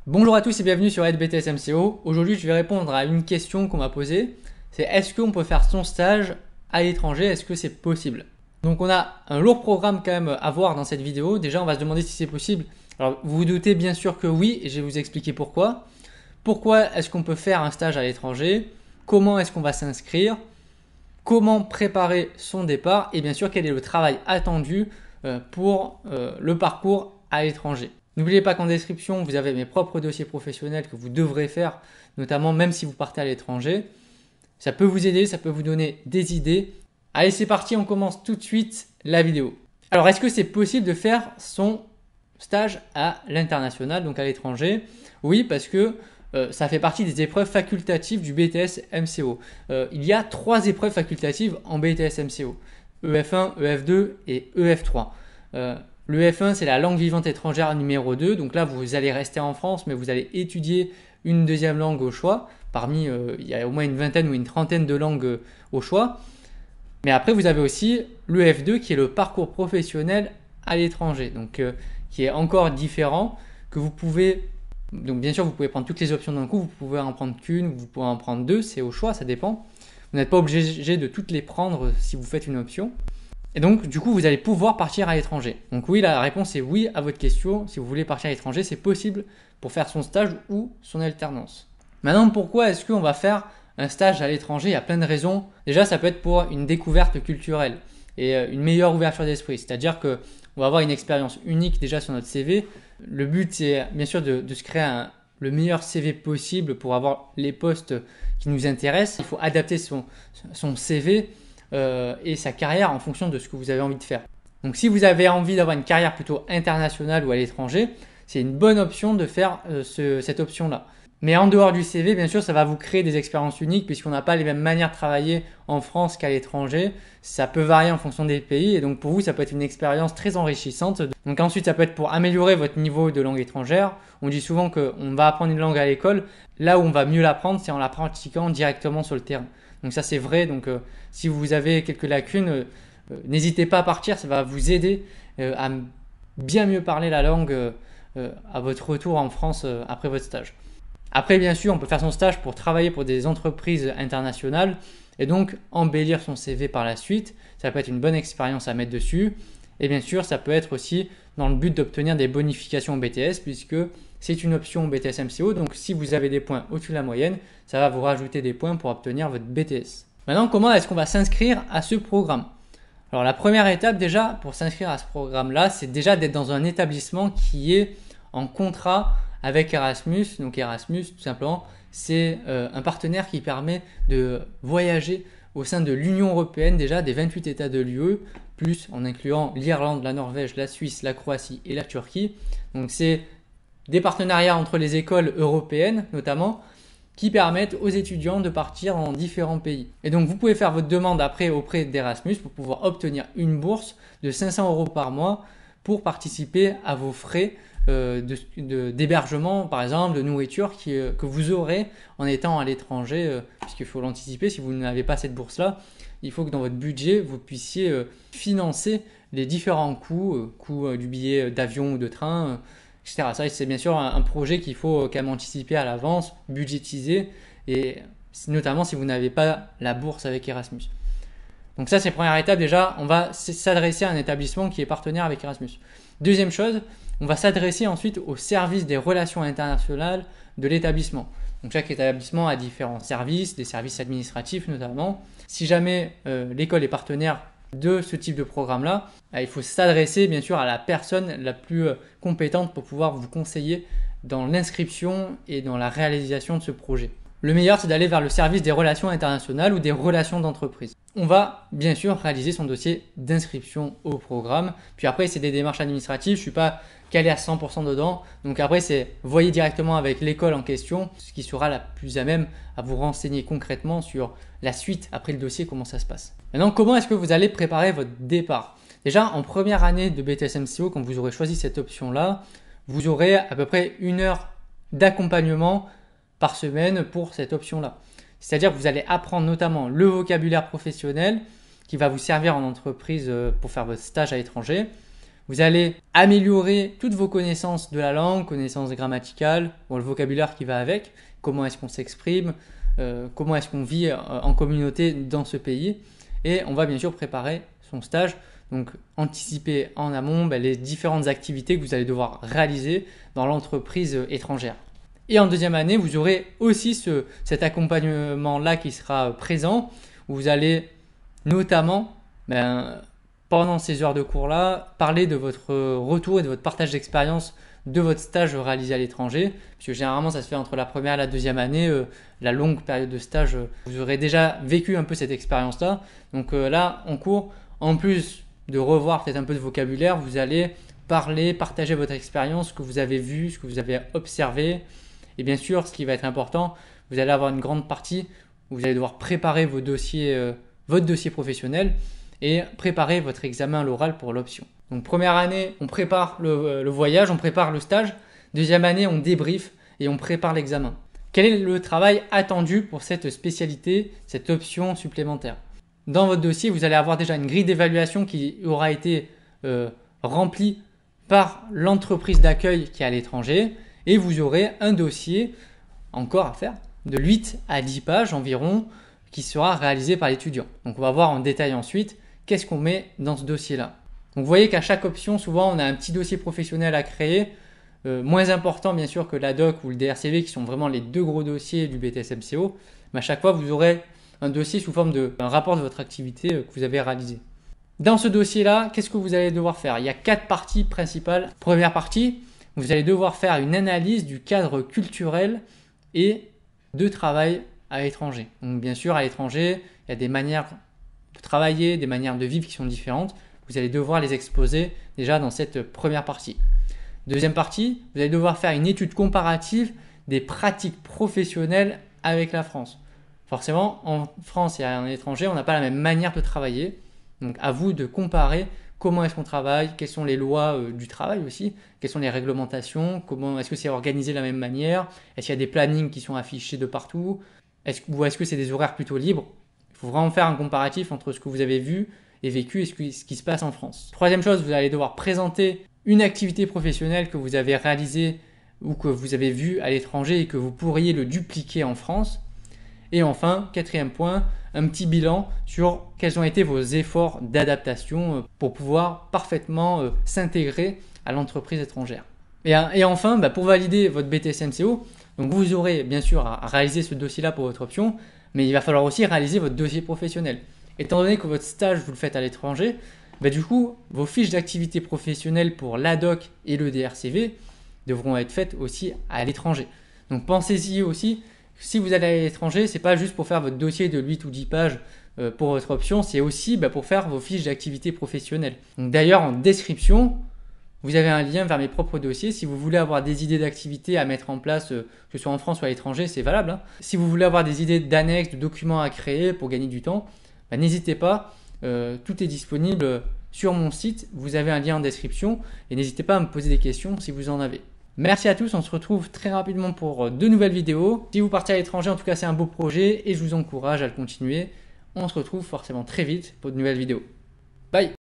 Bonjour à tous et bienvenue sur BTS MCO. Aujourd'hui, je vais répondre à une question qu'on m'a posée. C'est est-ce qu'on peut faire son stage à l'étranger? Est-ce que c'est possible? Donc on a un lourd programme quand même à voir dans cette vidéo. Déjà, on va se demander si c'est possible. Alors, vous vous doutez bien sûr que oui, et je vais vous expliquer pourquoi. Pourquoi est-ce qu'on peut faire un stage à l'étranger? Comment est-ce qu'on va s'inscrire? Comment préparer son départ? Et bien sûr, quel est le travail attendu pour le parcours à l'étranger? N'oubliez pas qu'en description, vous avez mes propres dossiers professionnels que vous devrez faire, notamment même si vous partez à l'étranger. Ça peut vous aider, ça peut vous donner des idées. Allez, c'est parti, on commence tout de suite la vidéo. Alors, est-ce que c'est possible de faire son stage à l'international, donc à l'étranger? Oui, parce que ça fait partie des épreuves facultatives du BTS MCO. Il y a 3 épreuves facultatives en BTS MCO. EF1, EF2 et EF3. Le F1, c'est la langue vivante étrangère numéro 2. Donc là, vous allez rester en France, mais vous allez étudier une deuxième langue au choix. Parmi, il y a au moins une vingtaine ou une trentaine de langues au choix. Mais après, vous avez aussi le F2 qui est le parcours professionnel à l'étranger. Donc, qui est encore différent, que vous pouvez... Donc, bien sûr, vous pouvez prendre toutes les options d'un coup. Vous pouvez en prendre qu'une, vous pouvez en prendre deux. C'est au choix, ça dépend. Vous n'êtes pas obligé de toutes les prendre si vous faites une option. Et donc, du coup, vous allez pouvoir partir à l'étranger. Donc oui, la réponse est oui à votre question. Si vous voulez partir à l'étranger, c'est possible pour faire son stage ou son alternance. Maintenant, pourquoi est-ce qu'on va faire un stage à l'étranger? Il y a plein de raisons. Déjà, ça peut être pour une découverte culturelle et une meilleure ouverture d'esprit. C'est-à-dire qu'on va avoir une expérience unique déjà sur notre CV. Le but, c'est bien sûr de se créer le meilleur CV possible pour avoir les postes qui nous intéressent. Il faut adapter son CV et sa carrière en fonction de ce que vous avez envie de faire. Donc si vous avez envie d'avoir une carrière plutôt internationale ou à l'étranger, c'est une bonne option de faire cette option-là. Mais en dehors du CV, bien sûr, ça va vous créer des expériences uniques puisqu'on n'a pas les mêmes manières de travailler en France qu'à l'étranger. Ça peut varier en fonction des pays et donc pour vous, ça peut être une expérience très enrichissante. Donc ensuite, ça peut être pour améliorer votre niveau de langue étrangère. On dit souvent qu'on va apprendre une langue à l'école. Là où on va mieux l'apprendre, c'est en la pratiquant directement sur le terrain. Donc ça, c'est vrai. Donc si vous avez quelques lacunes, n'hésitez pas à partir. Ça va vous aider à bien mieux parler la langue à votre retour en France après votre stage. Après, bien sûr, on peut faire son stage pour travailler pour des entreprises internationales et donc embellir son CV par la suite. Ça peut être une bonne expérience à mettre dessus. Et bien sûr, ça peut être aussi dans le but d'obtenir des bonifications au BTS puisque c'est une option BTS MCO. Donc, si vous avez des points au-dessus de la moyenne, ça va vous rajouter des points pour obtenir votre BTS. Maintenant, comment est-ce qu'on va s'inscrire à ce programme? Alors, la première étape déjà pour s'inscrire à ce programme-là, c'est déjà d'être dans un établissement qui est en contrat avec Erasmus. Donc Erasmus, tout simplement, c'est un partenaire qui permet de voyager au sein de l'Union européenne, déjà des 28 États de l'UE, plus en incluant l'Irlande, la Norvège, la Suisse, la Croatie et la Turquie. Donc c'est des partenariats entre les écoles européennes notamment qui permettent aux étudiants de partir dans différents pays. Et donc vous pouvez faire votre demande après auprès d'Erasmus pour pouvoir obtenir une bourse de 500 € par mois pour participer à vos frais d'hébergement, par exemple, de nourriture que vous aurez en étant à l'étranger, puisqu'il faut l'anticiper. Si vous n'avez pas cette bourse-là, il faut que dans votre budget, vous puissiez financer les différents coûts, coût du billet d'avion ou de train, etc. Ça, c'est bien sûr un projet qu'il faut quand même anticiper à l'avance, budgétiser, et notamment si vous n'avez pas la bourse avec Erasmus. Donc ça, c'est la première étape. Déjà, on va s'adresser à un établissement qui est partenaire avec Erasmus. Deuxième chose, on va s'adresser ensuite au service des relations internationales de l'établissement. Donc chaque établissement a différents services, des services administratifs notamment. Si jamais l'école est partenaire de ce type de programme-là, il faut s'adresser bien sûr à la personne la plus compétente pour pouvoir vous conseiller dans l'inscription et dans la réalisation de ce projet. Le meilleur, c'est d'aller vers le service des relations internationales ou des relations d'entreprise. On va bien sûr réaliser son dossier d'inscription au programme. Puis après, c'est des démarches administratives. Je ne suis pas calé à 100% dedans. Donc après, c'est voyez directement avec l'école en question, ce qui sera la plus à même à vous renseigner concrètement sur la suite après le dossier, comment ça se passe. Maintenant, comment est-ce que vous allez préparer votre départ? Déjà, en première année de BTS MCO, quand vous aurez choisi cette option-là, vous aurez à peu près 1 heure d'accompagnement par semaine pour cette option-là. C'est-à-dire que vous allez apprendre notamment le vocabulaire professionnel qui va vous servir en entreprise pour faire votre stage à l'étranger. Vous allez améliorer toutes vos connaissances de la langue, connaissances grammaticales, le vocabulaire qui va avec, comment est-ce qu'on s'exprime, comment est-ce qu'on vit en communauté dans ce pays. Et on va bien sûr préparer son stage, donc anticiper en amont les différentes activités que vous allez devoir réaliser dans l'entreprise étrangère. Et en deuxième année, vous aurez aussi cet accompagnement-là qui sera présent, où vous allez notamment, pendant ces heures de cours-là, parler de votre retour et de votre partage d'expérience de votre stage réalisé à l'étranger, puisque généralement ça se fait entre la première et la deuxième année, la longue période de stage, vous aurez déjà vécu un peu cette expérience-là. Donc là, en cours, en plus de revoir peut-être un peu de vocabulaire, vous allez parler, partager votre expérience, ce que vous avez vu, ce que vous avez observé. Et bien sûr, ce qui va être important, vous allez avoir une grande partie où vous allez devoir préparer votre dossier professionnel et préparer votre examen à l'oral pour l'option. Donc première année, on prépare le voyage, on prépare le stage. Deuxième année, on débriefe et on prépare l'examen. Quel est le travail attendu pour cette spécialité, cette option supplémentaire? Dans votre dossier, vous allez avoir déjà une grille d'évaluation qui aura été remplie par l'entreprise d'accueil qui est à l'étranger et vous aurez un dossier encore à faire de 8 à 10 pages environ qui sera réalisé par l'étudiant. Donc on va voir en détail ensuite qu'est-ce qu'on met dans ce dossier-là. Donc vous voyez qu'à chaque option, souvent on a un petit dossier professionnel à créer, moins important bien sûr que l'ADOC ou le DRCV qui sont vraiment les deux gros dossiers du BTS-MCO, mais à chaque fois vous aurez un dossier sous forme d'un rapport de votre activité que vous avez réalisé. Dans ce dossier-là, qu'est-ce que vous allez devoir faire? Il y a 4 parties principales. Première partie, vous allez devoir faire une analyse du cadre culturel et de travail à l'étranger. Donc bien sûr, à l'étranger, il y a des manières de travailler, des manières de vivre qui sont différentes. Vous allez devoir les exposer déjà dans cette première partie. Deuxième partie, vous allez devoir faire une étude comparative des pratiques professionnelles avec la France. Forcément, en France et à l'étranger, on n'a pas la même manière de travailler. Donc à vous de comparer comment est-ce qu'on travaille, quelles sont les lois du travail aussi, quelles sont les réglementations, comment est-ce que c'est organisé de la même manière, est-ce qu'il y a des plannings qui sont affichés de partout, ou est-ce que c'est des horaires plutôt libres. Il faut vraiment faire un comparatif entre ce que vous avez vu et vécu et ce qui se passe en France. Troisième chose, vous allez devoir présenter une activité professionnelle que vous avez réalisée ou que vous avez vue à l'étranger et que vous pourriez le dupliquer en France. Et enfin, quatrième point, un petit bilan sur quels ont été vos efforts d'adaptation pour pouvoir parfaitement s'intégrer à l'entreprise étrangère. Et enfin, pour valider votre BTS-MCO, donc vous aurez bien sûr à réaliser ce dossier-là pour votre option, mais il va falloir aussi réaliser votre dossier professionnel. Étant donné que votre stage, vous le faites à l'étranger, du coup, vos fiches d'activité professionnelle pour l'ADOC et le DRCV devront être faites aussi à l'étranger. Donc pensez-y aussi, si vous allez à l'étranger, ce n'est pas juste pour faire votre dossier de 8 ou 10 pages pour votre option, c'est aussi pour faire vos fiches d'activité professionnelle. Donc d'ailleurs, en description, vous avez un lien vers mes propres dossiers. Si vous voulez avoir des idées d'activités à mettre en place, que ce soit en France ou à l'étranger, c'est valable. Si vous voulez avoir des idées d'annexes, de documents à créer pour gagner du temps, n'hésitez pas. Tout est disponible sur mon site. Vous avez un lien en description et n'hésitez pas à me poser des questions si vous en avez. Merci à tous, on se retrouve très rapidement pour de nouvelles vidéos. Si vous partez à l'étranger, en tout cas c'est un beau projet et je vous encourage à le continuer. On se retrouve forcément très vite pour de nouvelles vidéos. Bye!